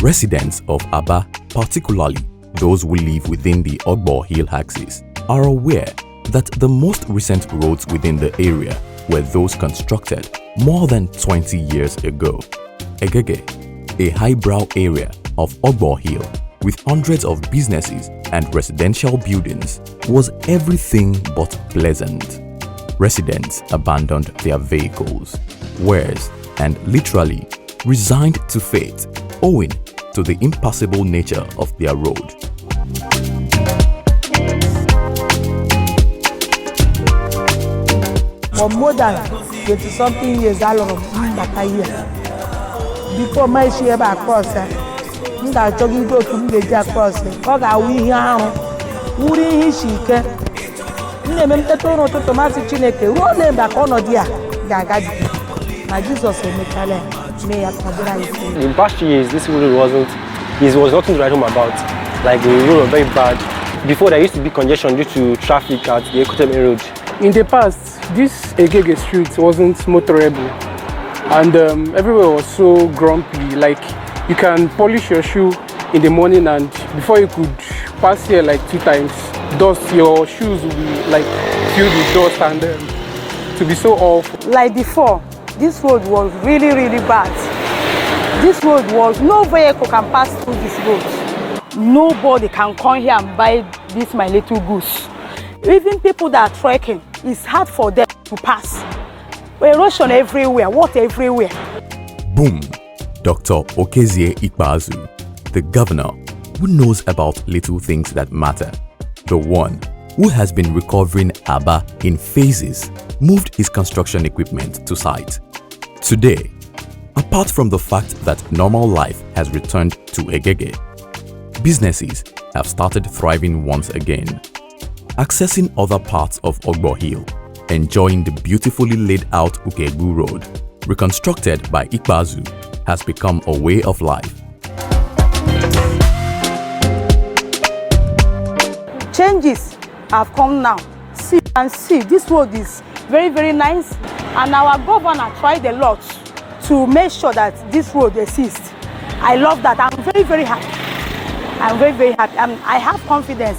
Residents of Aba, particularly those who live within the Ogbo Hill axis, are aware that the most recent roads within the area were those constructed more than 20 years ago. Egege, a highbrow area of Ogbo Hill with hundreds of businesses and residential buildings, was everything but pleasant. Residents abandoned their vehicles, wares, and literally resigned to fate owing to the impassable nature of their road. For more than 20-something years, I love that year. Before my share back across, I jogging go to the across. Cause I we here, Uri Hishike. Name the tono to Tomasi Chineke. Roll them back on Odia. Gagadi. My Jesus and in past years, this road was nothing to write home about. Like the road was very bad. Before there used to be congestion due to traffic at the Ekotem road. In the past, this Egege street wasn't motorable, and everywhere was so grumpy. Like you can polish your shoe in the morning, and before you could pass here like 2 times, your shoes will be like filled with dust and to be so awful. Like before, this road was really bad. This road was, no vehicle can pass through this road. Nobody can come here and buy this my little goose. Even people that are trekking, it's hard for them to pass. Erosion everywhere, water everywhere. Boom! Dr. Okezie Ikpeazu, the governor who knows about little things that matter, the one who has been recovering Aba in phases, moved his construction equipment to site. Today, apart from the fact that normal life has returned to Egege, businesses have started thriving once again, accessing other parts of Ogbo Hill, enjoying the beautifully laid out Ukegu Road, reconstructed by Ikpeazu, has become a way of life. Changes have come now. See, this road is very nice, and our governor tried a lot to make sure that this road exists. I love that. I'm very happy. I'm very happy. I have confidence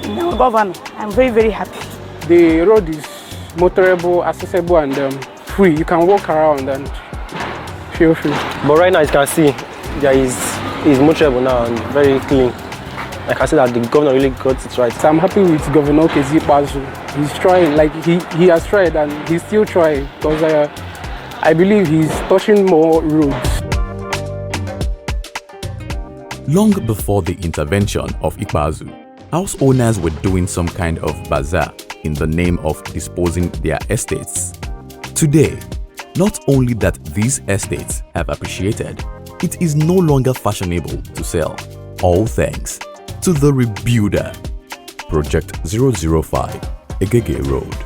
in our governor. I'm very happy. The road is motorable, accessible, and free. You can walk around and feel free. But right now, you can see there is motorable now and very clean. I can see that the governor really got it right. So I'm happy with Governor Okezie Ikpeazu. He's trying, like he has tried, and he's still trying, because I believe he's touching more roads. Long before the intervention of Ikpeazu, house owners were doing some kind of bazaar in the name of disposing their estates. Today, not only that these estates have appreciated, it is no longer fashionable to sell, all thanks to the Rebuilder, Project-005-EGEGE Road.